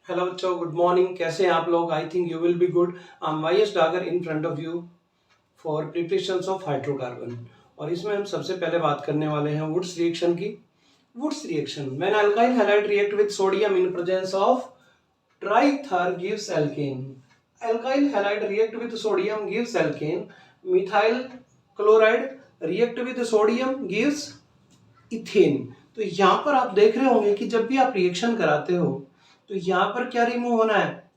Hello बच्चों, good morning. कैसे हैं आप लोग? I think you will be good. I am Y S Dagar in front of you for preparations of hydrocarbon. और इसमें हम सबसे पहले बात करने वाले हैं वुड्स रिएक्शन की। Wurtz reaction when alkyl halide react with sodium in presence of dry ether gives alkane. Alkyl halide react with sodium gives alkane. Methyl chloride react with sodium gives ethane. तो यहाँ पर आप देख रहे होंगे कि जब भी आप रिएक्शन कराते हो तो यहाँ पर क्या रिमूव होना है?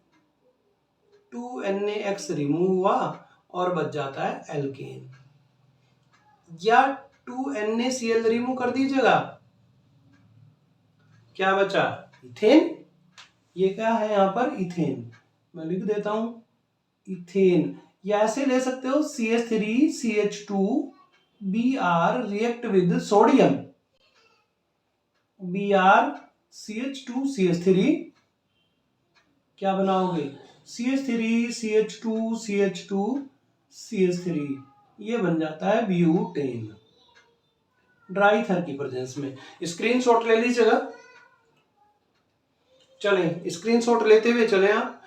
2NaX रिमूव हुआ और बच जाता है एल्केन। या 2NaCl रिमूव कर दीजिएगा, क्या बचा? इथेन। ये क्या है यहाँ पर? इथेन। मैं लिख देता हूं इथेन। या ऐसे ले सकते हो CH3CH2Br react with sodium. BrCH2CH3 क्या बनाओगे? CH3CH2CH2CH3 ये बन जाता है ब्यूटेन ड्राई थर की प्रेजेंस में। स्क्रीनशॉट ले लीजिएगा। चलें, स्क्रीनशॉट लेते हुए चलें आप।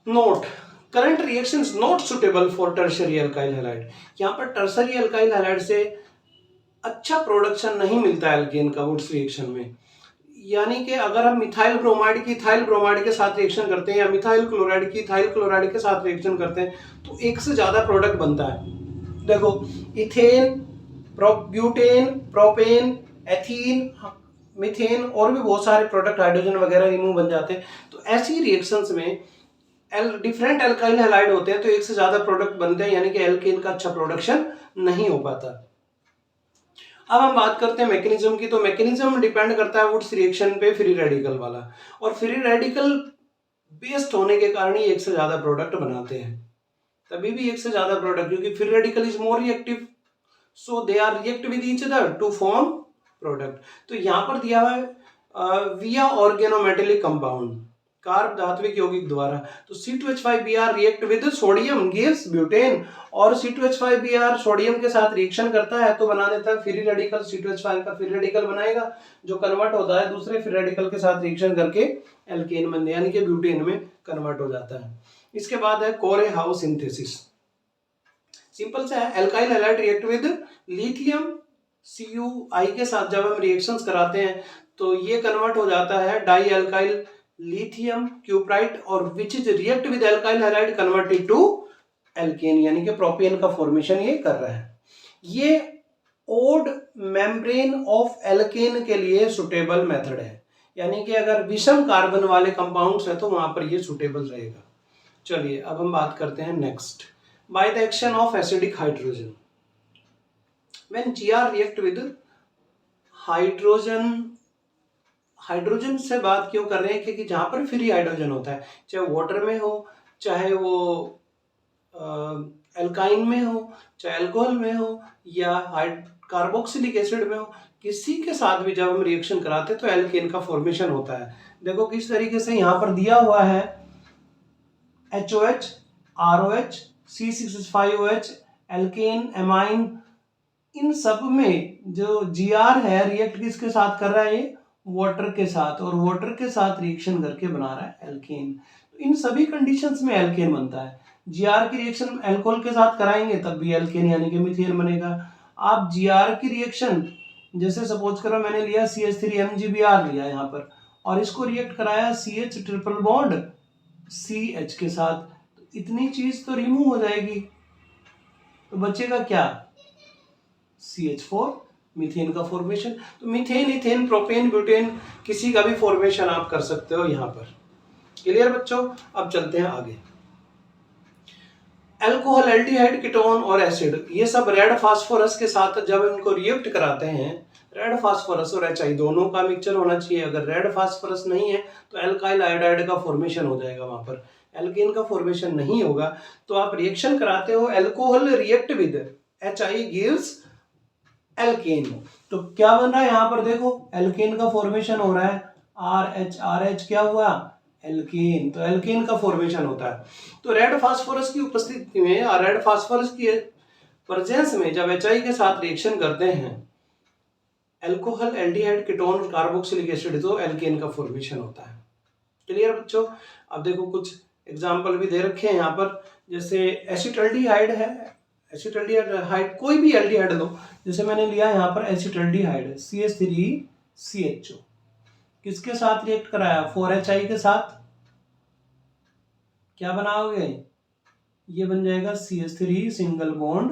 Note, current reactions not suitable for tertiary alkyl halide. यहाँ पर टर्शियरी अल्काइल हैलाइड से अच्छा प्रोडक्शन नहीं मिलता है एल्केन का वुड्स रिएक्शन में। यानी कि अगर हम मिथाइल ब्रोमाइड की इथाइल ब्रोमाइड के साथ रिएक्शन करते हैं या मिथाइल क्लोराइड की इथाइल क्लोराइड के साथ रिएक्शन करते हैं तो एक से ज्यादा प्रोडक्ट बनता है। देखो, ethane, butane, propane, ethene, methane और भी बहुत सारे प्रोडक्ट हाइड्रोजन वगैरह रिमूव बन जाते हैं। तो ऐसी रिएक्शंस में डिफरेंट अल्काइल हैलाइड होते हैं तो एक से ज्यादा प्रोडक्ट बनते हैं, यानी कि एल्केन का अच्छा प्रोडक्शन नहीं हो पाता। अब हम बात करते हैं मैकेनिज्म की। तो मैकेनिज्म डिपेंड करता है वुड्स रिएक्शन पे फ्री रेडिकल वाला, और फ्री रेडिकल बेस्ड होने के कारण ही एक से ज्यादा प्रोडक्ट बनाते हैं। तभी भी एक से ज्यादा प्रोडक्ट, क्योंकि free radical is more reactive, so they are react with each other to form product. तो यहां पर दिया हुआ है विया ऑर्गेनोमेटेलिक कंपाउंड, कार्ब धात्विक यौगिक द्वारा। तो C2H5Br react with sodium gives butane, और C2H5Br सोडियम के साथ रिएक्शन करता है तो बना देता है फ्री रेडिकल। C2H5 का फ्री रेडिकल बनाएगा जो कन्वर्ट होता है दूसरे फ्री रेडिकल के साथ रिएक्शन करके एल्केन बन, यानी कि ब्यूटेन में कन्वर्ट हो जाता है। इसके बाद है कोरे हाउस सिंथेसिस। सिंपल सा है, alkyl halide react with lithium CuI के साथ जब हम रिएक्शंस कराते हैं तो ये कन्वर्ट हो जाता है डाई एल्काइल लिथियम क्यूप्राइट, और which is react with alkyl halide converted to alkane, यानी कि प्रोपेन का फॉर्मेशन ये कर रहा है। ये ओड मेम्ब्रेन ऑफ एल्केन के लिए सुटेबल मेथड है, यानी कि अगर विषम कार्बन वाले कंपाउंड्स है तो वहां पर ये सुटेबल रहेगा। चलिए अब हम बात करते हैं next, by the action of acidic hydrogen. When Gr react with hydrogen, hydrogen से बात क्यों कर रहे हैं? क्योंकि जहां पर फ्री हाइड्रोजन होता है, चाहे वाटर में हो, चाहे वो एल्काइन में हो, चाहे अल्कोहल में हो, या कार्बोक्सिलिक एसिड में हो, किसी के साथ भी जब हम रिएक्शन कराते हैं तो एल्केन का फॉर्मेशन होता है। देखो किस तरीके से यहां पर दिया हुआ है, HOH, ROH, C6H5OH, alkane, amine, इन सब में जो Gr है रिएक्ट किसके साथ कर रहा है? ये वाटर के साथ, और वाटर के साथ रिएक्शन करके बना रहा है एल्केन। तो इन सभी कंडीशंस में एल्केन बनता है। Gr की रिएक्शन अल्कोहल के साथ कराएंगे तब भी एल्केन यानी कि मीथेन बनेगा। आप Gr की रिएक्शन, जैसे सपोज करो मैंने लिया CH3MgBr लिया यहाँ पर, और इसको रिएक्ट कराया CH ट्रिपल बॉन्ड CH के साथ, तो इतनी चीज तो रिमूव हो जाएगी, तो बचेगा क्या? CH4, मीथेन का फॉर्मेशन। तो मीथेन, इथेन, प्रोपेन, ब्यूटेन, किसी का भी फॉर्मेशन आप कर सकते हो यहाँ पर। क्लियर बच्चों? अब चलते हैं आगे। अल्कोहल, एल्डिहाइड, कीटोन और एसिड, ये सब रेड फास्फोरस के साथ जब इनको रिएक्ट कराते हैं, रेड फास्फोरस और HI दोनों का मिक्सचर होना चाहिए। अगर रेड फास्फोरस नहीं है तो एल्काइल आयोडाइड का फॉर्मेशन हो जाएगा, वहां पर एल्केन का फॉर्मेशन नहीं होगा। तो आप रिएक्शन कराते हो, alcohol react with HI gives alkane. तो क्या बन रहा है यहाँ पर? देखो एल्केन का फॉर्मेशन हो रहा है, RH क्या हुआ? एल्केन। तो एल्केन का फॉर्मेशन होता है। तो रेड फास्फोरस की उपस्थिति में और रेड फास्फोरस की प्रेजेंस में जब HI के साथ रिएक्शन करते हैं, alcohol, aldehyde, ketone, carboxylic acid, तो एल्केन का फॉर्मेशन होता है। क्लियर बच्चों? अब देखो कुछ एग्जाम्पल भी दे रखे हैं यहाँ पर, जैसे एसिटल्डिहाइड है, एसिटल्डिहाइड कोई भी एल्डिहाइड लो, जैसे मैंने लिया यहाँ पर एसिटल्डिहाइड CH3CHO, किसके साथ रिएक्ट कराया? 4HI के साथ। क्या बनाओगे? ये बन जाएगा CH3 सिंगल बॉन्ड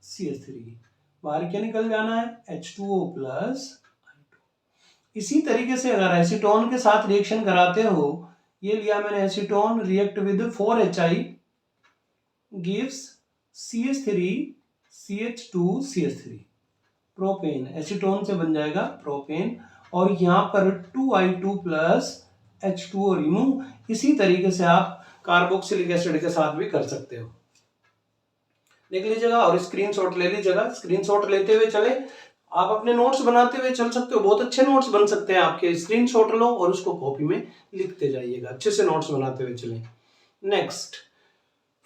CH3, बाहर क्या निकल जाना है? H2O plus. इसी तरीके से अगर एसीटोन के साथ रिएक्शन कराते हो, ये लिया मैंने acetone, react with 4HI gives CH3CH2CH3, propane, acetone से बन जाएगा प्रोपेन, और यहाँ पर 2I2 प्लस H2O रिमूव। इसी तरीके से आप कार्बोक्सिलिक एसिड के साथ भी कर सकते हो। देख लीजिएगा और स्क्रीनशॉट ले लीजिएगा। स्क्रीनशॉट लेते हुए चले, आप अपने नोट्स बनाते हुए चल सकते हो, बहुत अच्छे नोट्स बन सकते हैं आपके। स्क्रीनशॉट लो और उसको कॉपी में लिखते जाइएगा, अच्छे से नोट्स बनाते हुए चलें। नेक्स्ट,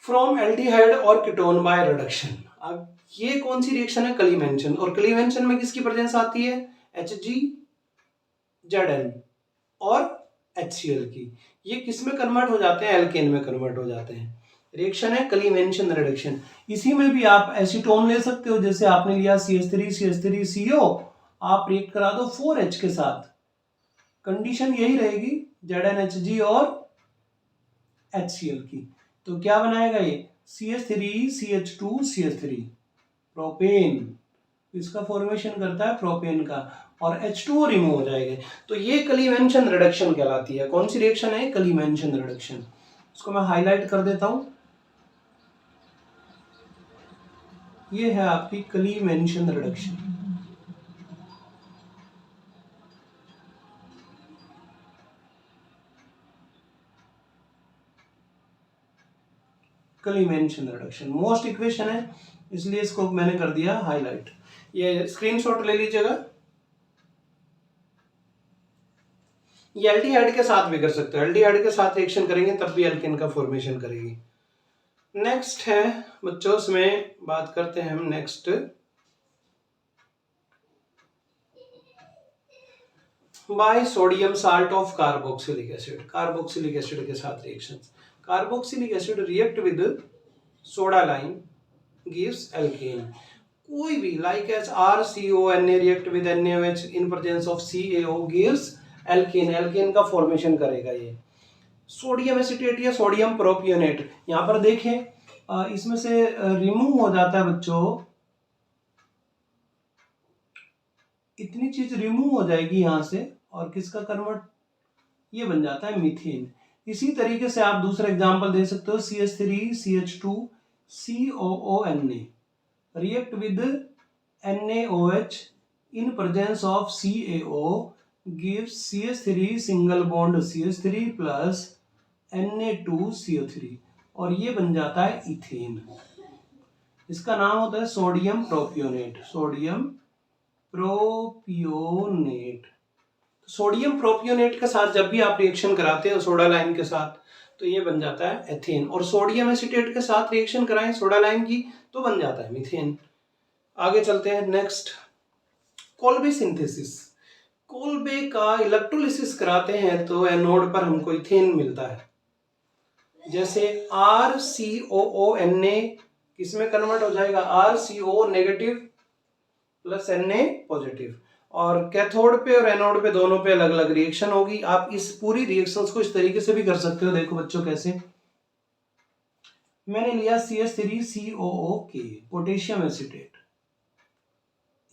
फ्रॉम एल्डिहाइड और कीटोन बाय रिडक्शन। अब ये कौन सी रिएक्शन है? क्लीवेंशन। और क्लीवेंशन में किसकी प्रेजेंस आती है? HgZn और HCl की। ये किस में कन्वर्ट हो जाते हैं? एल्केन में कन्वर्ट हो जाते हैं। रिएक्शन है क्लीवेंशन रिडक्शन। इसी में भी आप एसीटोन ले सकते हो, जैसे आपने लिया CH3CH3CO, आप रिएक्ट करा दो 4H के साथ, कंडीशन यही रहेगी ZnHg और HCl की। तो क्या बनाएगा ये? CH3CH2CH3, प्रोपेन, इसका फॉर्मेशन करता है प्रोपेन का, और H2O रिमूव हो जाएगा। तो ये क्लीवेंशन रिडक्शन कहलाती है। कौन सी रिएक्शन है? क्लीवेंशन रिडक्शन। इसको मैं हाईलाइट कर देता हूं। ये है आपकी क्लीवेंशन रिडक्शन। क्लीवेंशन रिडक्शन मोस्ट इक्वेशन है, इसलिए इसको मैंने कर दिया हाईलाइट। ये स्क्रीनशॉट ले लीजिएगा। ये एल्डिहाइड के साथ भी कर सकते हो, एल्डिहाइड के साथ रिएक्शन करेंगे तब भी एल्केन का फॉर्मेशन करेगी। नेक्स्ट है बच्चों, इसमें बात करते हैं हम next, by sodium salt of carboxylic acid. Carboxylic acid के साथ reactions. Carboxylic acid react with soda lime gives alkane. कोई भी like as RCONA react with NaOH in presence of CaO gives alkane. Alkane का formation करेगा ये। Sodium acetate या sodium propionate, यहाँ पर देखें इसमें से रिमूव हो जाता है बच्चों, इतनी चीज रिमूव हो जाएगी यहाँ से, और किसका कन्वर्ट? ये बन जाता है मीथेन। इसी तरीके से आप दूसरा एग्जांपल दे सकते हो, CH3CH2COONA react with NaOH in presence of CaO gives CH3 single bond CH3 plus Na2CO3, और ये बन जाता है इथेन। इसका नाम होता है sodium propionate. Sodium propionate. Sodium propionate के साथ जब भी आप रिएक्शन कराते हो सोडा लाइम के साथ, तो ये बन जाता है एथेन। और सोडियम एसिटेट के साथ रिएक्शन कराएं सोडा लाइम की, तो बन जाता है मीथेन। आगे चलते हैं। Next, Kolbe synthesis. कोल्बे का इलेक्ट्रोलिसिस कराते हैं तो एनोड पर हमको इथेन मिलता है। जैसे RCOONA किसमें कन्वर्ट हो जाएगा? RCO negative plus Na positive, और कैथोड पे और एनोड पे दोनों पे अलग अलग रिएक्शन होगी। आप इस पूरी रिएक्शंस को इस तरीके से भी कर सकते हो। देखो बच्चों कैसे, मैंने लिया CH3COOK पोटेशियम एसिटेट,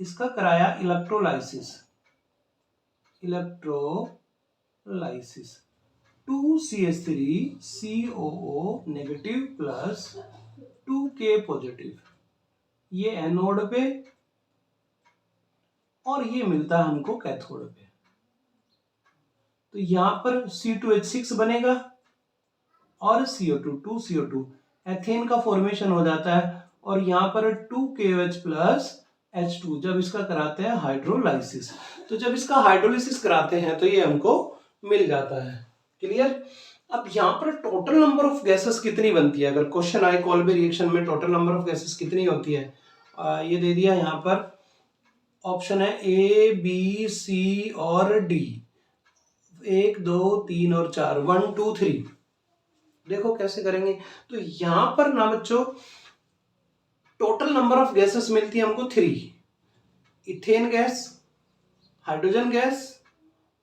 इसका कराया electrolysis. 2CH3COO negative plus 2K positive, ये एनोड पे, और ये मिलता है हमको कैथोड पे। तो यहां पर C2H6 बनेगा और CO2 2CO2, एथेन का फॉर्मेशन हो जाता है, और यहां पर 2KOH प्लस H2 जब इसका कराते हैं हाइड्रोलाइसिस। तो जब इसका हाइड्रोलिसिस कराते हैं तो ये हमको मिल जाता है। क्लियर? अब यहाँ पर टोटल नंबर ऑफ गैसेस कितनी बनती है? अगर क्वेश्चन आए कोल्बे रिएक्शन में टोटल नंबर ऑफ गैसेस कितनी होती है, ये दे दिया यहाँ पर, ऑप्शन है A, B, C और D। 1 2 3 और 4, 1 2 3। देखो कैसे करेंगे। तो यहां पर ना बच्चों टोटल नंबर ऑफ गैसेस मिलती है हमको 3, इथेन गैस, हाइड्रोजन गैस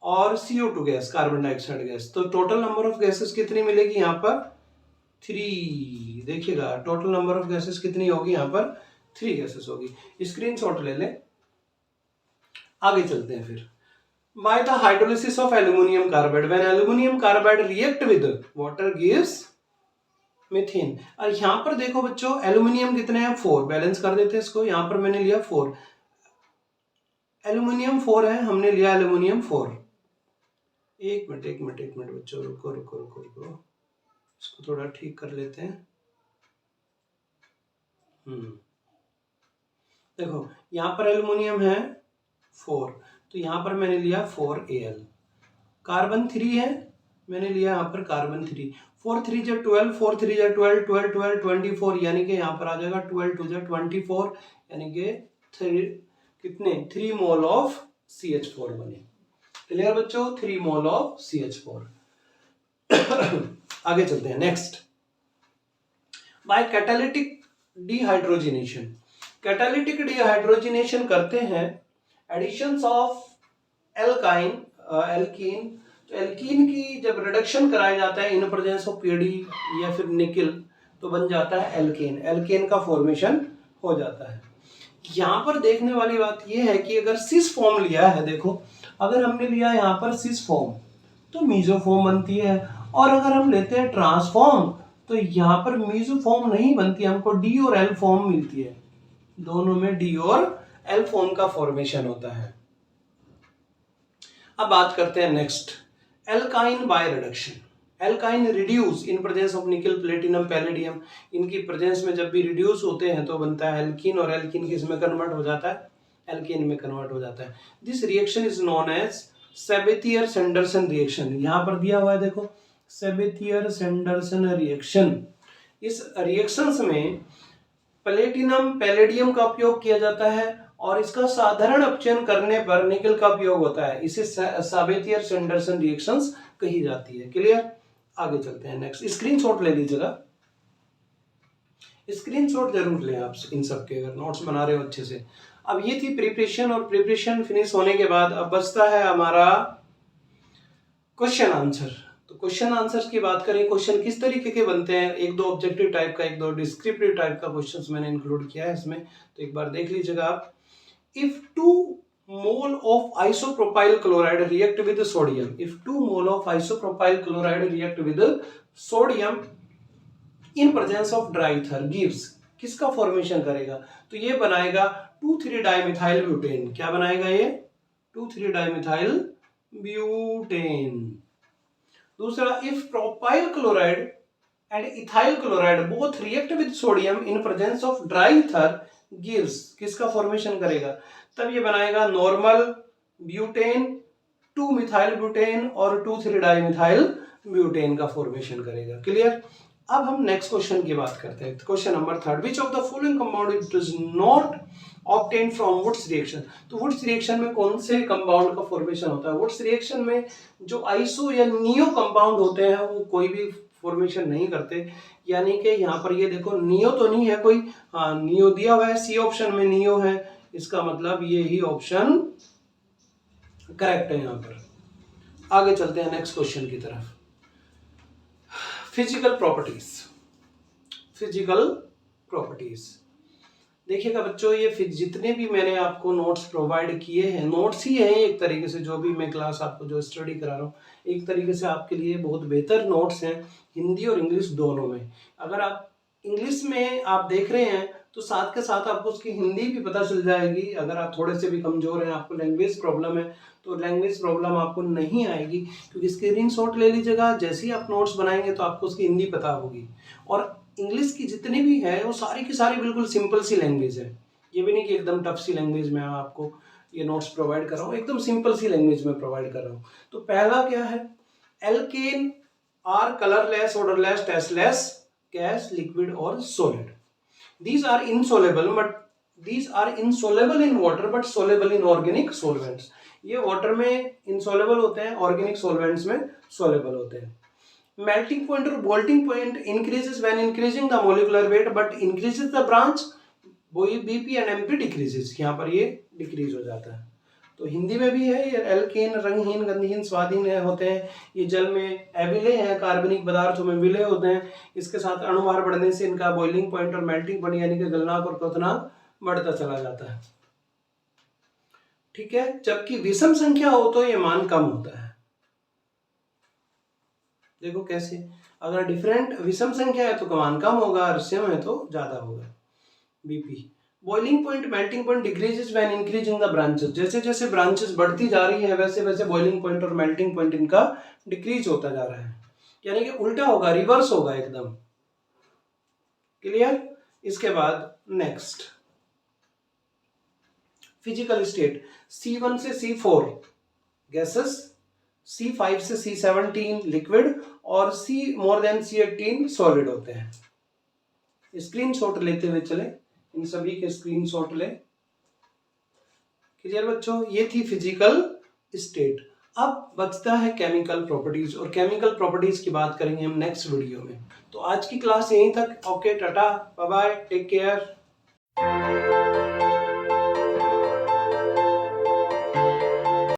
और CO2 gas, carbon dioxide gas. तो टोटल नंबर ऑफ गैसेस कितनी मिलेगी यहाँ पर 3। देखिएगा टोटल नंबर ऑफ गैसेस कितनी होगी यहाँ पर 3 गैसेस होगी। स्क्रीनशॉट ले लें, आगे चलते हैं फिर। By the hydrolysis of aluminium carbide, when aluminium carbide react with water gives methane. और यहां पर देखो बच्चों एल्यूमिनियम कितने हैं 4, बैलेंस कर देते हैं इसको। यहां पर मैंने लिया 4, एल्यूमिनियम 4 है, हमने लिया एल्यूमिनियम 4। एक मिनट बच्चों, रुको, इसको थोड़ा ठीक कर लेते हैं। देखो यहाँ पर एल्यूमिनियम है 4, तो यहाँ पर मैंने लिया 4Al। कार्बन 3 है, मैंने लिया यहाँ पर कार्बन 3। 4 3 जा 12, 4 3 जा 12, 12 12 24, यानी कि यहाँ पर आ जाएगा 12 2 जा 24, यानी कि 3 मोल ऑफ CH4 बने। क्लियर बच्चों, 3 मोल ऑफ CH4। आगे चलते हैं next. By catalytic dehydrogenation, catalytic dehydrogenation करते हैं एडिशंस ऑफ एल्कीन। तो एल्कीन की जब रिडक्शन कराया जाता है इन प्रेजेंस ऑफ PD या फिर निकल, तो बन जाता है एल्केन, एल्केन का फॉर्मेशन हो जाता है। यहां पर देखने वाली बात यह है कि अगर सिस फॉर्म लिया है, देखो अगर हमने लिया यहाँ पर सिस फॉर्म तो मीजोफॉर्म बनती है, और अगर हम लेते हैं ट्रांसफॉर्म तो यहाँ पर मीजोफॉर्म नहीं बनती, हमको D और L फॉर्म मिलती है। दोनों में D और L फॉर्म का फॉर्मेशन होता है। अब बात करते हैं next, alkyne by reduction. Alkyne reduce in presence of निकल, प्लेटिनम, पैलेडियम, इनकी प्रेजेंस में जब भी रिड्यूस होते हैं तो बनता है एल्कीन, और एल्कीन किस में कन्वर्ट हो जाता है, एल्केन में कन्वर्ट हो जाता है। This reaction is known as Sabatier Senderens reaction. यहां पर दिया हुआ है देखो सेबेथियर-सैंडरसन रिएक्शन। इस रिएक्शंस में प्लेटिनम पैलेडियम का उपयोग किया जाता है और इसका साधारण अपचयन करने पर निकल का उपयोग होता है। इसे सेबेथियर-सैंडरसन रिएक्शंस कही जाती है। क्लियर, आगे चलते हैं नेक्स्ट। स्क्रीनशॉट ले लीजिएगा, स्क्रीनशॉट जरूर लें आप इन सब के, अगर नोट्स बना रहे हो अच्छे से। अब ये थी प्रिपरेशन, और प्रिपरेशन फिनिश होने के बाद अब बचता है हमारा क्वेश्चन आंसर। तो क्वेश्चन आंसर की बात करें, क्वेश्चन किस तरीके के बनते हैं, एक दो ऑब्जेक्टिव टाइप का, एक दो डिस्क्रिप्टिव टाइप का क्वेश्चंस मैंने इंक्लूड किया है इसमें, तो एक बार देख लीजिएगा आप। If 2 mole of isopropyl chloride react with sodium, if 2 mole of isopropyl chloride react with sodium in presence of dry ether gives, किसका फॉर्मेशन करेगा, तो ये बनाएगा 2,3-डाइमिथाइल ब्यूटेन। क्या बनाएगा ये 2,3-डाइमिथाइल ब्यूटेन। दूसरा, if propyl chloride and ethyl chloride both react with sodium in presence of dry ether gives, किसका फॉर्मेशन करेगा, तब ये बनाएगा नॉर्मल ब्यूटेन, 2-मिथाइल ब्यूटेन और 2,3-डाइमिथाइल ब्यूटेन का फॉर्मेशन करेगा। क्लियर। अब हम नेक्स्ट क्वेश्चन की बात करते हैं, question number 3, which of the following compound does not obtain from Wurtz reaction. तो वुड्स रिएक्शन में कौन से कंपाउंड का फॉर्मेशन होता है, वुड्स रिएक्शन में जो आइसो या नियो कंपाउंड होते हैं वो कोई भी फॉर्मेशन नहीं करते। यानी कि यहाँ पर ये देखो नियो तो नहीं है कोई, हाँ नियो दिया हुआ है, सी ऑप्शन में नियो है, इसका मतलब ये ही ऑप्शन करेक्ट है यहाँ पर। आगे चलते हैं नेक्स्ट क्वेश्चन की तरफ। फिजिकल प्रॉपर्टीज, फिजिकल प्रॉपर्टीज देखिएगा बच्चों, ये जितने भी मैंने आपको नोट्स प्रोवाइड किए हैं, नोट्स ही हैं एक तरीके से, जो भी मैं क्लास आपको जो स्टडी करा रहा हूँ एक तरीके से आपके लिए बहुत बेहतर नोट्स हैं, हिंदी और इंग्लिश दोनों में। अगर आप इंग्लिश में आप देख रहे हैं तो साथ के साथ आपको उसकी हिंदी भी पता चल जाएगी। अगर आप थोड़े से भी कमजोर हैं, आपको लैंग्वेज प्रॉब्लम है, तो लैंग्वेज प्रॉब्लम आपको नहीं आएगी, क्योंकि स्क्रीनशॉट ले लीजिएगा, जैसे ही आप नोट्स बनाएंगे तो आपको उसकी हिंदी पता होगी। और इंग्लिश की जितनी भी है वो सारी की सारी बिल्कुल सिंपल सी लैंग्वेज है, ये भी नहीं कि एकदम टफ सी लैंग्वेज में आपको ये नोट्स प्रोवाइड कर रहा हूँ, एकदम सिंपल सी लैंग्वेज में प्रोवाइड कर रहा हूँ। तो पहला क्या है, alkane are colourless, odourless, tasteless gas, liquid और solid. These are insoluble in water but soluble in organic solvents. ये वाटर में इनसॉल्युबल होते हैं, ऑर्गेनिक सॉल्वेंट्स में सॉल्युबल होते हैं। मेल्टिंग पॉइंट और bolting point increases when increasing the molecular weight but increases the branch, BP and MP decreases, यहाँ पर ये डिक्रीज हो जाता है। तो हिंदी में भी है, ये एल्केन रंगहीन गंधहीन स्वादहीन होते हैं, ये जल में एविले हैं, कार्बनिक पदार्थों में विलय होते हैं, इसके साथ अणुभार बढ़ने से इनका बॉइलिंग पॉइंट और मेल्टिंग पॉइंट यानी कि गलनांक और क्वथनांक बढ़ता चला जाता है। ठीक है, जबकि विषम संख्या हो तो ये मान कम होता है। देखो कैसे, अगर डिफरेंट विषम संख्या है तो मान कम होगा और सम है तो ज्यादा होगा। BP boiling point melting point decreases when increasing the branches, जैसे जैसे ब्रांचेस बढ़ती जा रही है वैसे वैसे बॉइलिंग पॉइंट और मेल्टिंग पॉइंट इनका डिक्रीज होता जा रहा है, यानी कि उल्टा होगा, रिवर्स होगा एकदम। क्लियर। इसके बाद नेक्स्ट फिजिकल स्टेट, C1 से C4 गैसेस, C5 से C17 लिक्विड और C more than C18 solid होते हैं। स्क्रीनशॉट लेते हुए चले, इन सभी के स्क्रीनशॉट ले। क्लियर बच्चों, ये थी फिजिकल स्टेट। अब बचता है केमिकल प्रॉपर्टीज, और केमिकल प्रॉपर्टीज की बात करेंगे हम नेक्स्ट वीडियो में। तो आज की क्लास यहीं तक। Okay, tata, bye bye, take care.